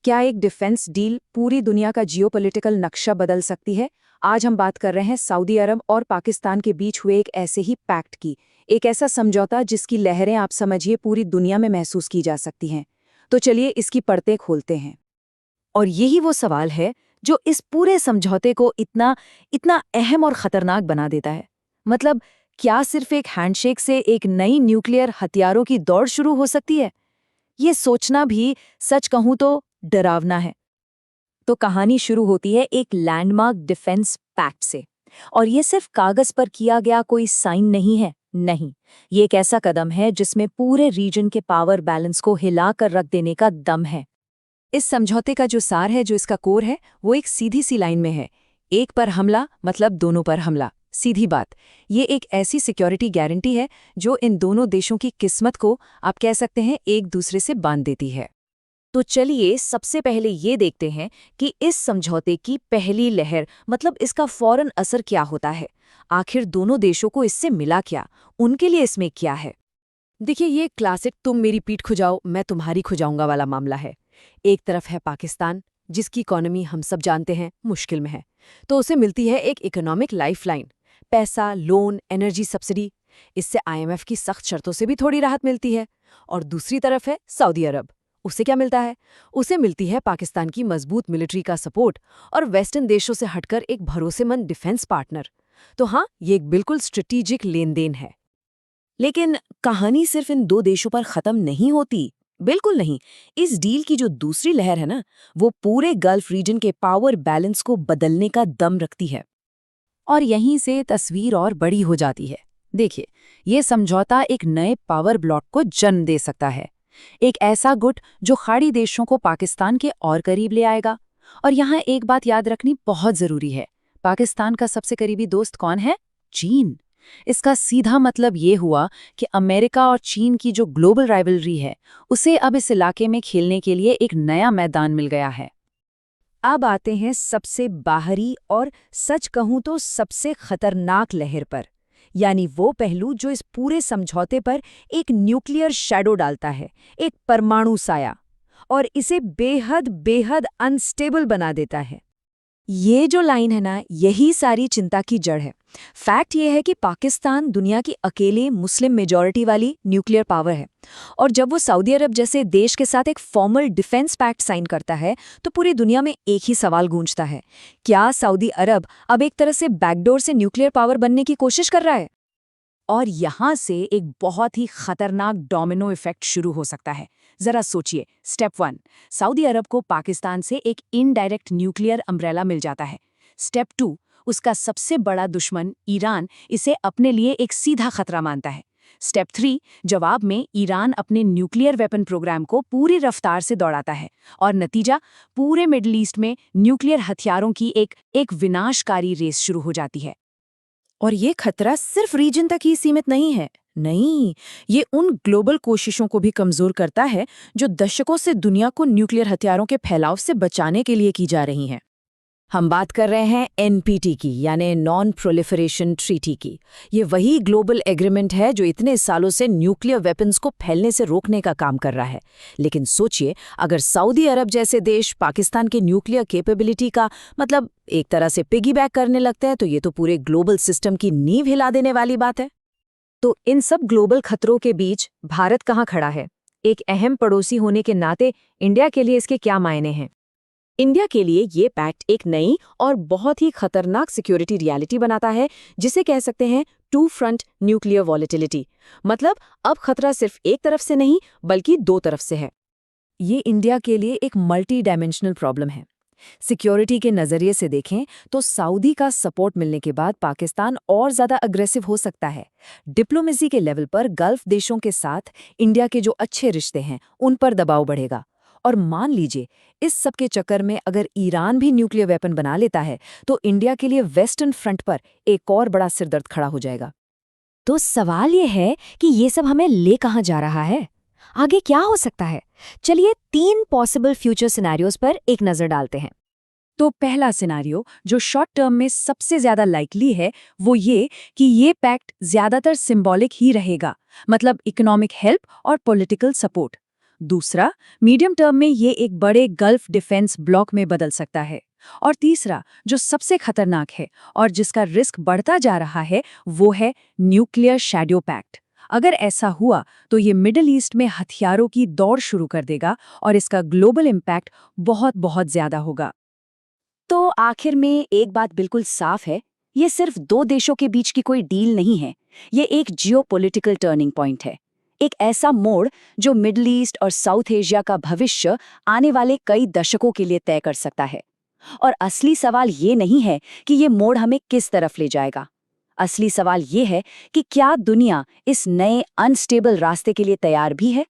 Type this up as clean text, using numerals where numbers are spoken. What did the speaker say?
क्या एक defence deal पूरी दुनिया का जियोपॉलिटिकल नक्शा बदल सकती है? आज हम बात कर रहे हैं सऊदी अरब और पाकिस्तान के बीच हुए एक ऐसे ही पैक्ट की, एक ऐसा समझौता जिसकी लहरें आप समझिए पूरी दुनिया में महसूस की जा सकती हैं। तो चलिए इसकी परतें खोलते हैं। और यही वो सवाल है जो इस पूरे समझौते को इतना इतना अहम और खतरनाक बना देता है। मतलब, क्या सिर्फ एक हैंडशेक से एक नई न्यूक्लियर हथियारों की दौड़ शुरू हो सकती है? ये सोचना भी, सच कहूं तो, डरावना है। तो कहानी शुरू होती है एक लैंडमार्क डिफेंस पैक्ट से। और ये सिर्फ कागज पर किया गया कोई साइन नहीं है। नहीं, ये एक ऐसा कदम है जिसमें पूरे रीजन के पावर बैलेंस को हिलाकर रख देने का दम है। इस समझौते का जो सार है, जो इसका कोर है, वो एक सीधी सी लाइन में है। एक पर हमला मतलब दोनों पर हमला। सीधी बात, ये एक ऐसी सिक्योरिटी गारंटी है जो इन दोनों देशों की किस्मत को, आप कह सकते हैं, एक दूसरे से बांध देती है। तो चलिए सबसे पहले ये देखते हैं कि इस समझौते की पहली लहर, मतलब इसका फौरन असर क्या होता है। आखिर दोनों देशों को इससे मिला क्या, उनके लिए इसमें क्या है। देखिए, ये क्लासिक तुम मेरी पीठ खुजाओ मैं तुम्हारी खुजाऊंगा वाला मामला है। एक तरफ है पाकिस्तान, जिसकी इकोनॉमी हम सब जानते हैं मुश्किल में है, तो उसे मिलती है एक इकोनॉमिक लाइफलाइन, पैसा, लोन, एनर्जी सब्सिडी। इससे आईएमएफ की सख्त शर्तों से भी थोड़ी राहत मिलती है। और दूसरी तरफ है सऊदी अरब। उसे क्या मिलता है? उसे मिलती है पाकिस्तान की मजबूत मिलिट्री का सपोर्ट और वेस्टर्न देशों से हटकर एक भरोसेमंद डिफेंस पार्टनर। तो हाँ, ये एक बिल्कुल स्ट्रेटेजिक लेन देन है। लेकिन कहानी सिर्फ इन दो देशों पर खत्म नहीं होती। बिल्कुल नहीं। इस डील की जो दूसरी लहर है ना, वो पूरे गल्फ रीजन के पावर बैलेंस को बदलने का दम रखती है। और यहीं से तस्वीर और बड़ी हो जाती है। देखिए, ये समझौता एक नए पावर ब्लॉक को जन्म दे सकता है। एक ऐसा गुट जो खाड़ी देशों को पाकिस्तान के और करीब ले आएगा। और यहाँ एक बात याद रखनी बहुत जरूरी है। पाकिस्तान का सबसे करीबी दोस्त कौन है? चीन। इसका सीधा मतलब ये हुआ कि अमेरिका और चीन की जो ग्लोबल राइवलरी है, उसे अब इस इलाके में खेलने के लिए एक नया मैदान मिल गया है। अब आते हैं सबसे बाहरी और, सच कहूं तो, सबसे खतरनाक लहर पर। यानी वो पहलू जो इस पूरे समझौते पर एक न्यूक्लियर शैडो डालता है, एक परमाणु साया, और इसे बेहद बेहद अनस्टेबल बना देता है। ये जो लाइन है ना, यही सारी चिंता की जड़ है। फैक्ट ये है कि पाकिस्तान दुनिया की अकेले मुस्लिम मेजॉरिटी वाली न्यूक्लियर पावर है। और जब वो सऊदी अरब जैसे देश के साथ एक फॉर्मल डिफेंस पैक्ट साइन करता है, तो पूरी दुनिया में एक ही सवाल गूंजता है, क्या सऊदी अरब अब एक तरह से बैकडोर से न्यूक्लियर पावर बनने की कोशिश कर रहा है? और यहां से एक बहुत ही खतरनाक डोमिनो इफेक्ट शुरू हो सकता है। जरा सोचिए, स्टेप 1, सऊदी अरब को पाकिस्तान से एक इनडायरेक्ट न्यूक्लियर अम्ब्रेला मिल जाता है। स्टेप 2, उसका सबसे बड़ा दुश्मन ईरान इसे अपने लिए एक सीधा खतरा मानता है। स्टेप 3, जवाब में ईरान अपने न्यूक्लियर वेपन प्रोग्राम को पूरी रफ्तार से दौड़ाता है। और नतीजा, पूरे मिडल ईस्ट में न्यूक्लियर हथियारों की एक विनाशकारी रेस शुरू हो जाती है। और ये खतरा सिर्फ रीजन तक ही सीमित नहीं है। नहीं, ये उन ग्लोबल कोशिशों को भी कमजोर करता है जो दशकों से दुनिया को न्यूक्लियर हथियारों के फैलाव से बचाने के लिए की जा रही हैं। हम बात कर रहे हैं एनपीटी की, यानी नॉन प्रोलिफरेशन ट्रीटी की। ये वही ग्लोबल एग्रीमेंट है जो इतने सालों से न्यूक्लियर वेपन्स को फैलने से रोकने का काम कर रहा है। लेकिन सोचिए, अगर सऊदी अरब जैसे देश पाकिस्तान के न्यूक्लियर कैपेबिलिटी का, मतलब एक तरह से पिगीबैक करने लगते हैं, तो ये तो पूरे ग्लोबल सिस्टम की नींव हिला देने वाली बात है। तो इन सब ग्लोबल खतरों के बीच भारत कहाँ खड़ा है? एक अहम पड़ोसी होने के नाते इंडिया के लिए इसके क्या मायने हैं? इंडिया के लिए ये पैक्ट एक नई और बहुत ही खतरनाक सिक्योरिटी रियलिटी बनाता है, जिसे कह सकते हैं टू फ्रंट न्यूक्लियर वॉलेटिलिटी। मतलब अब खतरा सिर्फ एक तरफ से नहीं, बल्कि दो तरफ से है। ये इंडिया के लिए एक मल्टी डायमेंशनल प्रॉब्लम है। सिक्योरिटी के नज़रिए से देखें तो सऊदी का सपोर्ट मिलने के बाद पाकिस्तान और ज़्यादा अग्रेसिव हो सकता है। डिप्लोमेसी के लेवल पर गल्फ देशों के साथ इंडिया के जो अच्छे रिश्ते हैं, उन पर दबाव बढ़ेगा। और मान लीजिए, इस सब के चक्कर में अगर ईरान भी न्यूक्लियर वेपन बना लेता है, तो इंडिया के लिए वेस्टर्न फ्रंट पर एक और बड़ा सिरदर्द खड़ा हो जाएगा। तो सवाल ये है कि ये सब हमें ले कहाँ जा रहा है? आगे क्या हो सकता है? चलिए 3 पॉसिबल फ्यूचर सिनेरियोज पर एक नजर डालते हैं। तो पहला सिनेरियो, जो शॉर्ट टर्म में सबसे ज्यादा लाइकली है, वो ये कि ये पैक्ट ज्यादातर सिंबॉलिक ही रहेगा, मतलब इकोनॉमिक हेल्प और पॉलिटिकल सपोर्ट। दूसरा, मीडियम टर्म में ये एक बड़े गल्फ डिफेंस ब्लॉक में बदल सकता है। और तीसरा, जो सबसे खतरनाक है और जिसका रिस्क बढ़ता जा रहा है, वो है न्यूक्लियर शैडो पैक्ट। अगर ऐसा हुआ तो ये मिडिल ईस्ट में हथियारों की दौड़ शुरू कर देगा और इसका ग्लोबल इम्पैक्ट बहुत बहुत ज्यादा होगा। तो आखिर में एक बात बिल्कुल साफ है, ये सिर्फ दो देशों के बीच की कोई डील नहीं है, ये एक जियोपॉलिटिकल टर्निंग पॉइंट है। एक ऐसा मोड़ जो मिडिल ईस्ट और साउथ एशिया का भविष्य आने वाले कई दशकों के लिए तय कर सकता है। और असली सवाल ये नहीं है कि ये मोड़ हमें किस तरफ ले जाएगा। असली सवाल ये है कि क्या दुनिया इस नए अनस्टेबल रास्ते के लिए तैयार भी है।